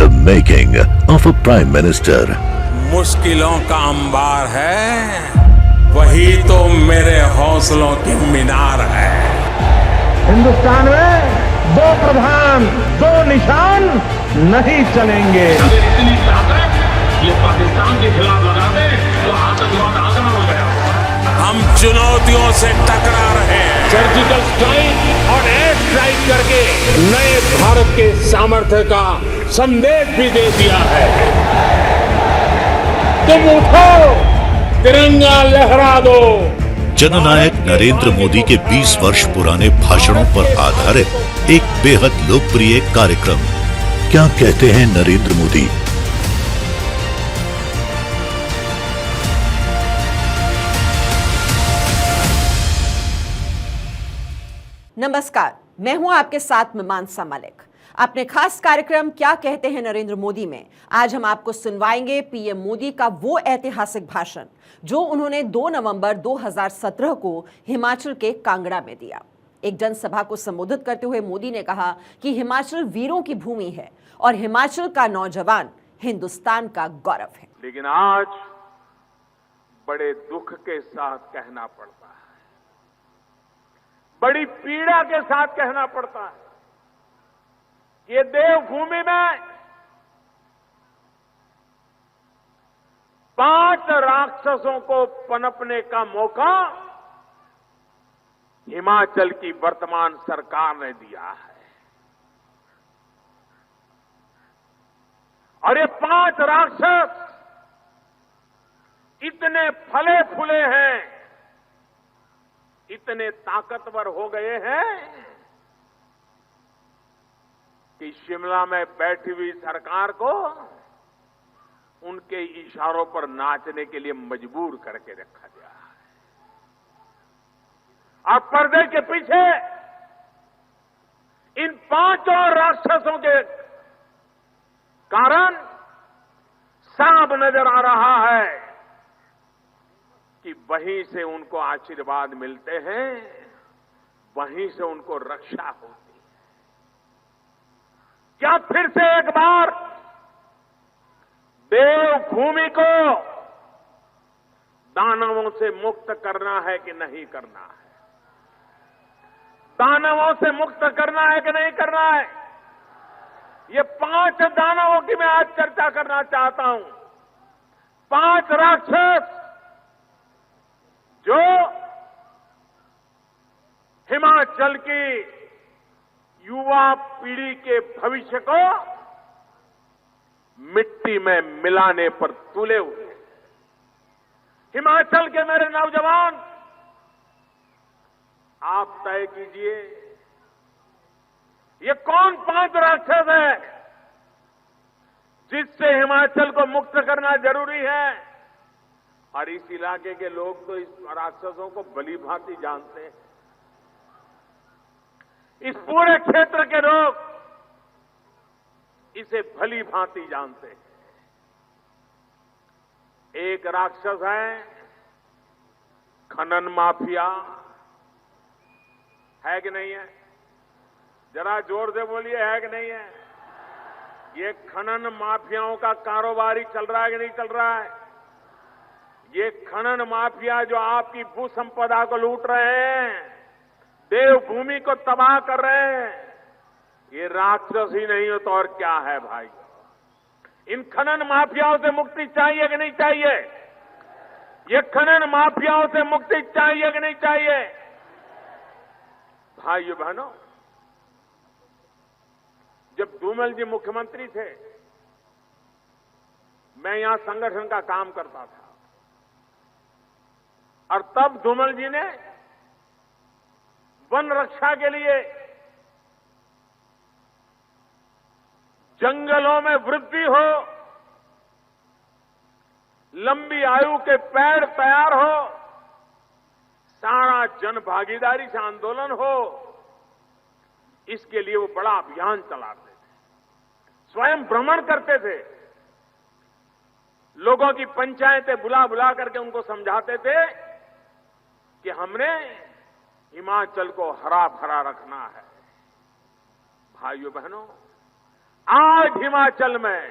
The making of a Prime Minister. मुश्किलों का अंबार है, वही तो मेरे हौसलों की मीनार है। हिंदुस्तान में दो प्रधान दो निशान नहीं चलेंगे। अगर इतनी ताकत ये पाकिस्तान के खिलाफ लगा दे तो आतंकवाद आसान हो गया। हम चुनौतियों से टकरा रहे हैं। सर्जिकल स्ट्राइक और एयर स्ट्राइक करके नए भारत के सामर्थ्य का संदेश भी दे दिया है। तुम उठो, तिरंगा लहरा दो। जननायक नरेंद्र मोदी के 20 वर्ष पुराने भाषणों पर आधारित एक बेहद लोकप्रिय कार्यक्रम। क्या कहते हैं नरेंद्र मोदी? नमस्कार, मैं हूं आपके साथ में मानसा मलिक। अपने खास कार्यक्रम क्या कहते हैं नरेंद्र मोदी में आज हम आपको सुनवाएंगे पीएम मोदी का वो ऐतिहासिक भाषण जो उन्होंने 2 नवंबर 2017 को हिमाचल के कांगड़ा में दिया। एक जनसभा को संबोधित करते हुए मोदी ने कहा कि हिमाचल वीरों की भूमि है और हिमाचल का नौजवान हिंदुस्तान का गौरव है। लेकिन आज बड़े दुख के साथ कहना पड़ता है, बड़ी पीड़ा के साथ कहना पड़ता है, ये देवभूमि में 5 राक्षसों को पनपने का मौका हिमाचल की वर्तमान सरकार ने दिया है। और ये 5 राक्षस इतने फले फूले हैं, इतने ताकतवर हो गए हैं कि शिमला में बैठी हुई सरकार को उनके इशारों पर नाचने के लिए मजबूर करके रखा गया है। और पर्दे के पीछे इन 5 राक्षसों के कारण साफ नजर आ रहा है कि वहीं से उनको आशीर्वाद मिलते हैं, वहीं से उनको रक्षा होती है। क्या फिर से एक बार देवभूमि को दानवों से मुक्त करना है कि नहीं करना है? दानवों से मुक्त करना है कि नहीं करना है? ये 5 दानवों की मैं आज चर्चा करना चाहता हूं। 5 राक्षस जो हिमाचल की युवा पीढ़ी के भविष्य को मिट्टी में मिलाने पर तुले हुए। हिमाचल के मेरे नौजवान, आप तय कीजिए ये कौन 5 राक्षस है जिससे हिमाचल को मुक्त करना जरूरी है। और इस इलाके के लोग तो इस राक्षसों को भली भांति जानते हैं। इस पूरे क्षेत्र के लोग इसे भली भांति जानते हैं। एक राक्षस है खनन माफिया, है कि नहीं है? जरा जोर से बोलिए, है कि नहीं है? ये खनन माफियाओं का कारोबार ही चल रहा है कि नहीं चल रहा है? ये खनन माफिया जो आपकी भू संपदा को लूट रहे हैं, देवभूमि को तबाह कर रहे हैं, ये राक्षस ही नहीं हो तो और क्या है भाई? इन खनन माफियाओं से मुक्ति चाहिए कि नहीं चाहिए? ये खनन माफियाओं से मुक्ति चाहिए कि नहीं चाहिए? भाइयों बहनों, जब धूमल जी मुख्यमंत्री थे, मैं यहां संगठन का काम करता था और तब धूमल जी ने वन रक्षा के लिए जंगलों में वृद्धि हो, लंबी आयु के पेड़ तैयार हो, सारा जन भागीदारी से आंदोलन हो, इसके लिए वो बड़ा अभियान चलाते थे। स्वयं भ्रमण करते थे, लोगों की पंचायतें बुला बुला करके उनको समझाते थे कि हमने हिमाचल को हरा भरा रखना है। भाइयों बहनों, आज हिमाचल में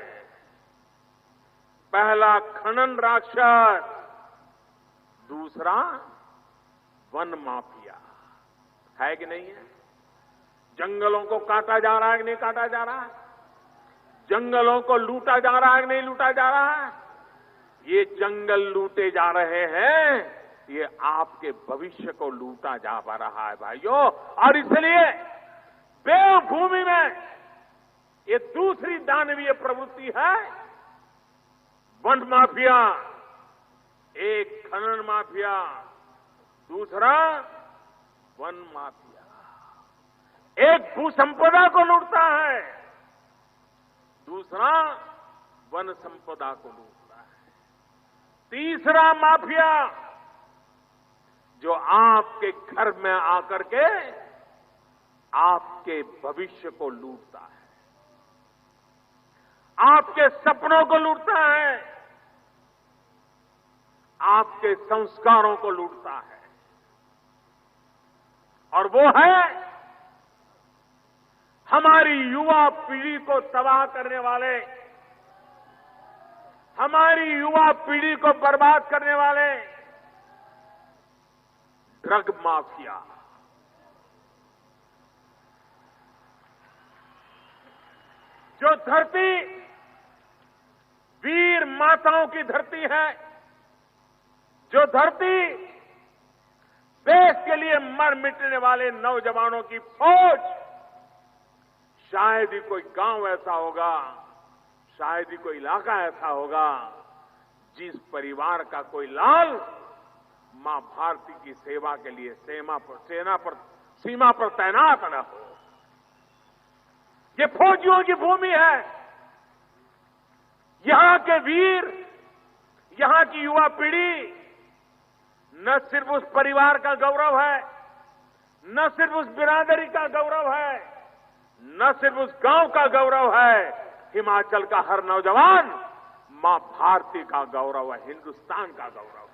पहला खनन राक्षस, दूसरा वन माफिया है कि नहीं है? जंगलों को काटा जा रहा है कि नहीं काटा जा रहा है? जंगलों को लूटा जा रहा है कि नहीं लूटा जा रहा है? ये जंगल लूटे जा रहे हैं, ये आपके भविष्य को लूटा जा पा रहा है भाइयों। और इसलिए देवभूमि में ये दूसरी दानवीय प्रवृत्ति है, वन माफिया। एक खनन माफिया, दूसरा वन माफिया। एक भू संपदा को लूटता है, दूसरा वन संपदा को लूटता है। तीसरा माफिया जो आपके घर में आकर के आपके भविष्य को लूटता है, आपके सपनों को लूटता है, आपके संस्कारों को लूटता है। और वो है हमारी युवा पीढ़ी को तबाह करने वाले, हमारी युवा पीढ़ी को बर्बाद करने वाले ड्रग माफिया। जो धरती वीर माताओं की धरती है, जो धरती देश के लिए मर मिटने वाले नौजवानों की फौज, शायद ही कोई गांव ऐसा होगा, शायद ही कोई इलाका ऐसा होगा जिस परिवार का कोई लाल मां भारती की सेवा के लिए सीमा पर तैनात न हो। ये फौजियों की भूमि है। यहां के वीर, यहां की युवा पीढ़ी न सिर्फ उस परिवार का गौरव है, न सिर्फ उस बिरादरी का गौरव है, न सिर्फ उस गांव का गौरव है, हिमाचल का हर नौजवान मां भारती का गौरव है, हिंदुस्तान का गौरव है।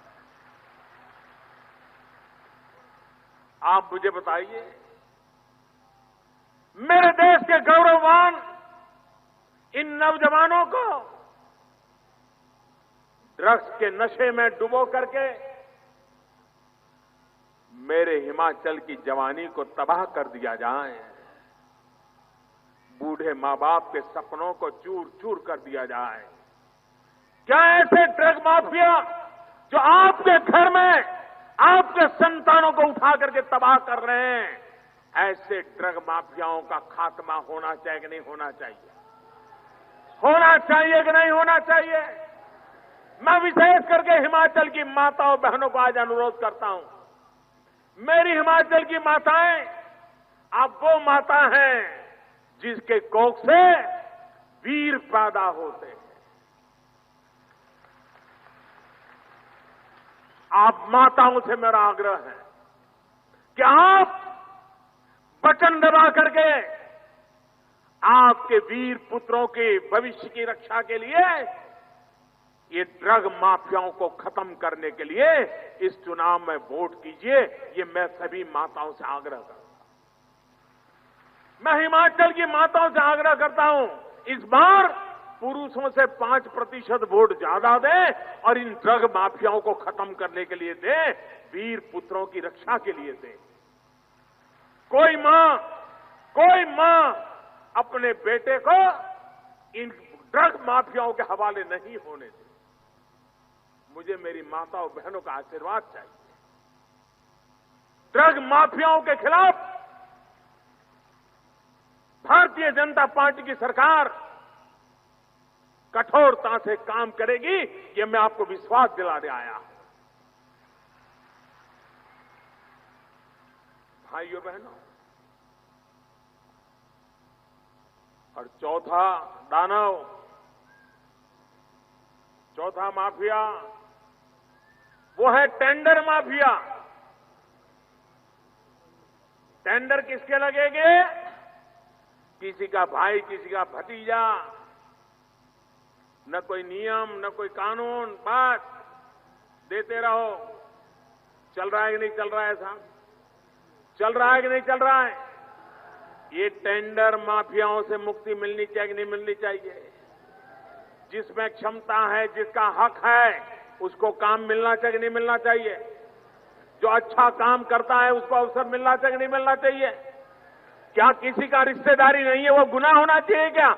आप मुझे बताइए, मेरे देश के गौरववान इन नौजवानों को ड्रग्स के नशे में डुबो करके मेरे हिमाचल की जवानी को तबाह कर दिया जाए, बूढ़े मां बाप के सपनों को चूर चूर कर दिया जाए। क्या ऐसे ड्रग माफिया जो आपके घर में आपके संतानों को उठा करके तबाह कर रहे हैं, ऐसे ड्रग माफियाओं का खात्मा होना चाहिए कि नहीं होना चाहिए? होना चाहिए कि नहीं होना चाहिए? मैं विशेष करके हिमाचल की माताओं बहनों को आज अनुरोध करता हूं, मेरी हिमाचल की माताएं, आप वो माता हैं जिसके कोख से वीर पैदा होते हैं। आप माताओं से मेरा आग्रह है कि आप बटन दबा करके आपके वीर पुत्रों के भविष्य की रक्षा के लिए ये ड्रग माफियाओं को खत्म करने के लिए इस चुनाव में वोट कीजिए। ये मैं सभी माताओं से आग्रह करता हूं। मैं हिमाचल की माताओं से आग्रह करता हूं, इस बार पुरुषों से 5% वोट ज्यादा दें और इन ड्रग माफियाओं को खत्म करने के लिए दें, वीर पुत्रों की रक्षा के लिए दें। कोई मां अपने बेटे को इन ड्रग माफियाओं के हवाले नहीं होने दे। मुझे मेरी माताओं बहनों का आशीर्वाद चाहिए। ड्रग माफियाओं के खिलाफ भारतीय जनता पार्टी की सरकार कठोरता से काम करेगी, ये मैं आपको विश्वास दिलाने आया हूं। भाइयों बहनों, और चौथा दानव, चौथा माफिया वो है टेंडर माफिया। टेंडर किसके लगेंगे? किसी का भाई, किसी का भतीजा, न कोई नियम न कोई कानून, बस देते रहो। चल रहा है कि नहीं चल रहा है साहब? चल रहा है कि नहीं चल रहा है? ये टेंडर माफियाओं से मुक्ति मिलनी चाहिए कि नहीं मिलनी चाहिए? जिसमें क्षमता है, जिसका हक है, उसको काम मिलना चाहिए कि नहीं मिलना चाहिए? जो अच्छा काम करता है उसको अवसर मिलना चाहिए कि नहीं मिलना चाहिए? क्या किसी का रिश्तेदारी नहीं है वो गुनाह होना चाहिए क्या?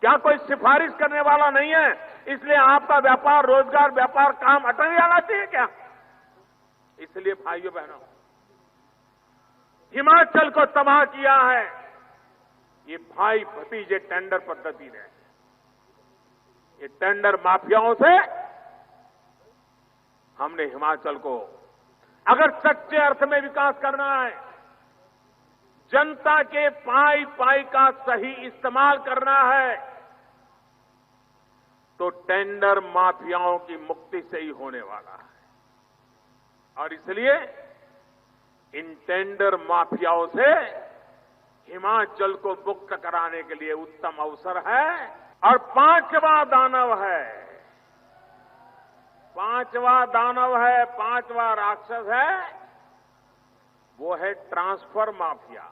क्या कोई सिफारिश करने वाला नहीं है इसलिए आपका व्यापार, रोजगार, व्यापार, काम अटक जाना चाहिए क्या? इसलिए भाइयों बहनों, हिमाचल को तबाह किया है ये भाई भतीजे टेंडर पद्धति ने। ये टेंडर माफियाओं से हमने हिमाचल को, अगर सच्चे अर्थ में विकास करना है, जनता के पाई पाई का सही इस्तेमाल करना है, तो टेंडर माफियाओं की मुक्ति से ही होने वाला है। और इसलिए इन टेंडर माफियाओं से हिमाचल को मुक्त कराने के लिए उत्तम अवसर है। और पांचवा दानव है, पांचवा राक्षस है, वो है ट्रांसफर माफिया।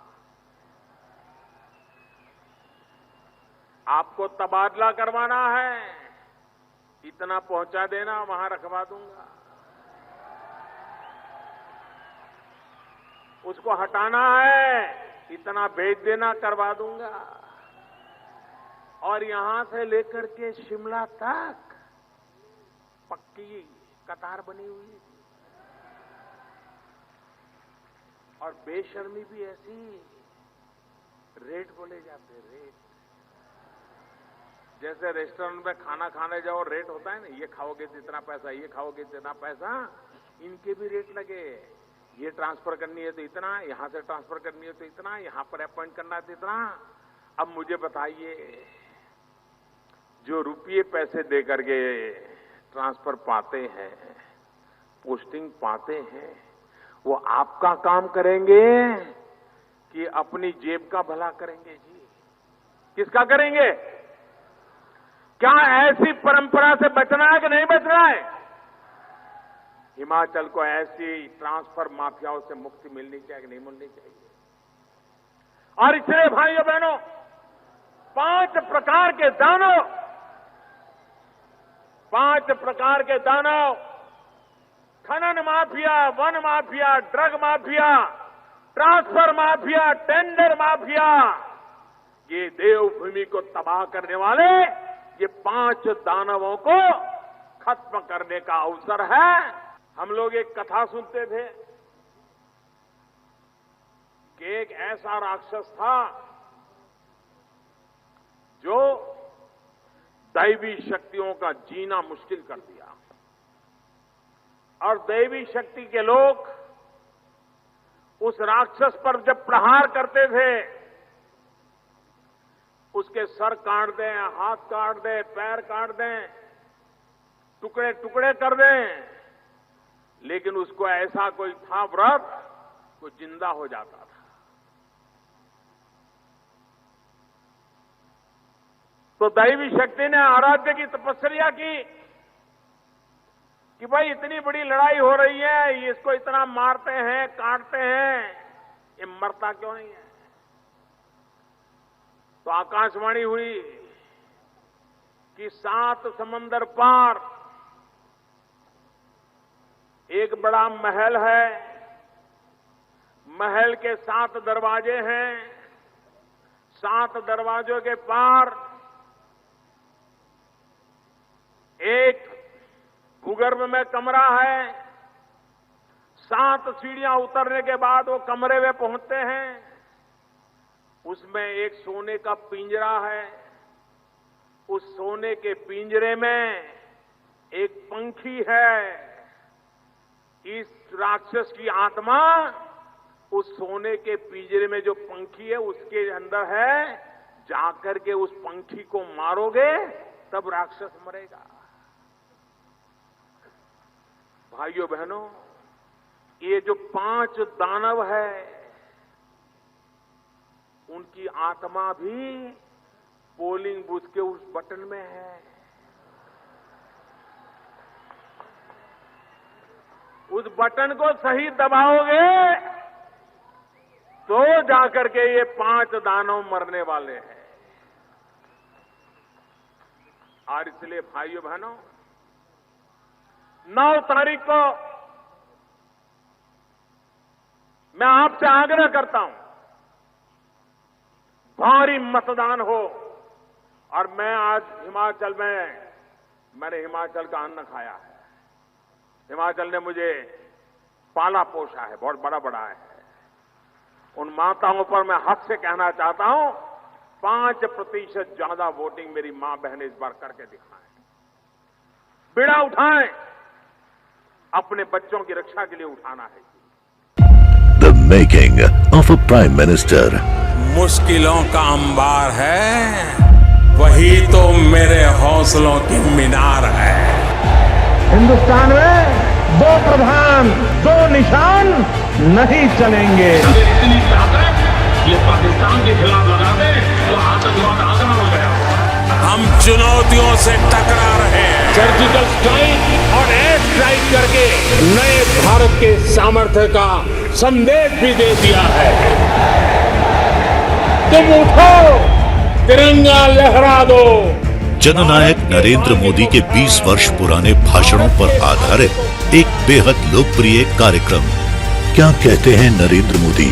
आपको तबादला करवाना है, इतना पहुंचा देना, वहां रखवा दूंगा। उसको हटाना है, इतना भेज देना, करवा दूंगा। और यहां से लेकर के शिमला तक पक्की कतार बनी हुई है। और बेशर्मी भी ऐसी, रेट बोले जाते, रेट। जैसे रेस्टोरेंट में खाना खाने जाओ, रेट होता है ना, ये खाओगे तो इतना पैसा, ये खाओगे तो इतना पैसा, इनके भी रेट लगे। ये ट्रांसफर करनी है तो इतना, यहां से ट्रांसफर करनी है तो इतना, यहां पर अपॉइंट करना है तो इतना। अब मुझे बताइए, जो रुपये पैसे दे करके ट्रांसफर पाते हैं, पोस्टिंग पाते हैं, वो आपका काम करेंगे कि अपनी जेब का भला करेंगे? जी, किसका करेंगे? क्या ऐसी परंपरा से बचना है कि नहीं बचना है? हिमाचल को ऐसी ट्रांसफर माफियाओं से मुक्ति मिलनी चाहिए कि नहीं मिलनी चाहिए? और इसलिए भाइयों बहनों, 5 प्रकार के दानव, खनन mafia, one mafia, drug mafia, transfer mafia, tender mafia, ये देवभूमि को तबाह करने वाले ये 5 दानवों को खत्म करने का अवसर है। हम लोग एक कथा सुनते थे कि एक ऐसा राक्षस था जो दैवी शक्तियों का जीना मुश्किल कर दिया। और दैवी शक्ति के लोग उस राक्षस पर जब प्रहार करते थे, उसके सर काट दें, हाथ काट दें, पैर काट दें, टुकड़े टुकड़े कर दें, लेकिन उसको ऐसा कोई था व्रत, वो जिंदा हो जाता था। तो दैवी शक्ति ने आराध्य की तपस्या की कि भाई इतनी बड़ी लड़ाई हो रही है, इसको इतना मारते हैं, काटते हैं, ये मरता क्यों नहीं है? तो आकाशवाणी हुई कि 7 समंदर पार एक बड़ा महल है, महल के 7 दरवाजे हैं, 7 दरवाजों के पार एक भूगर्भ में कमरा है, 7 सीढ़ियां उतरने के बाद वो कमरे में पहुंचते हैं। उसमें एक सोने का पिंजरा है, उस सोने के पिंजरे में एक पंखी है। इस राक्षस की आत्मा उस सोने के पिंजरे में जो पंखी है उसके अंदर है, जाकर के उस पंखी को मारोगे तब राक्षस मरेगा। भाइयों बहनों, ये जो 5 दानव है, उनकी आत्मा भी पोलिंग बूथ के उस बटन में है। उस बटन को सही दबाओगे तो जाकर के ये 5 दानव मरने वाले हैं। और इसलिए भाइयों बहनों, 9 तारीख को मैं आपसे आग्रह करता हूं, भारी मतदान हो। और मैं आज हिमाचल में, मैंने हिमाचल का अन्न खाया है, हिमाचल ने मुझे पाला पोसा है, बहुत बड़ा है। उन माताओं पर मैं हक से कहना चाहता हूं, 5% ज्यादा वोटिंग मेरी मां बहन इस बार करके दिखाएं, बीड़ा उठाएं, अपने बच्चों की रक्षा के लिए उठाना है। The making of a Prime Minister. मुश्किलों का अंबार है, वही तो मेरे हौसलों की मीनार है। हिंदुस्तान में 2 प्रधान 2 निशान नहीं चलेंगे। इतनी ताकत ये पाकिस्तान के खिलाफ लगा दे तो आतंकवाद आसान हो गया। हम चुनौतियों से टकरा रहे हैं। सर्जिकल स्ट्राइक और एयर स्ट्राइक करके नए भारत के सामर्थ्य का संदेश भी दे दिया है। तुम उठो, तिरंगा लहरा दो। जननायक नरेंद्र मोदी के 20 वर्ष पुराने भाषणों पर आधारित एक बेहद लोकप्रिय कार्यक्रम क्या कहते हैं नरेंद्र मोदी।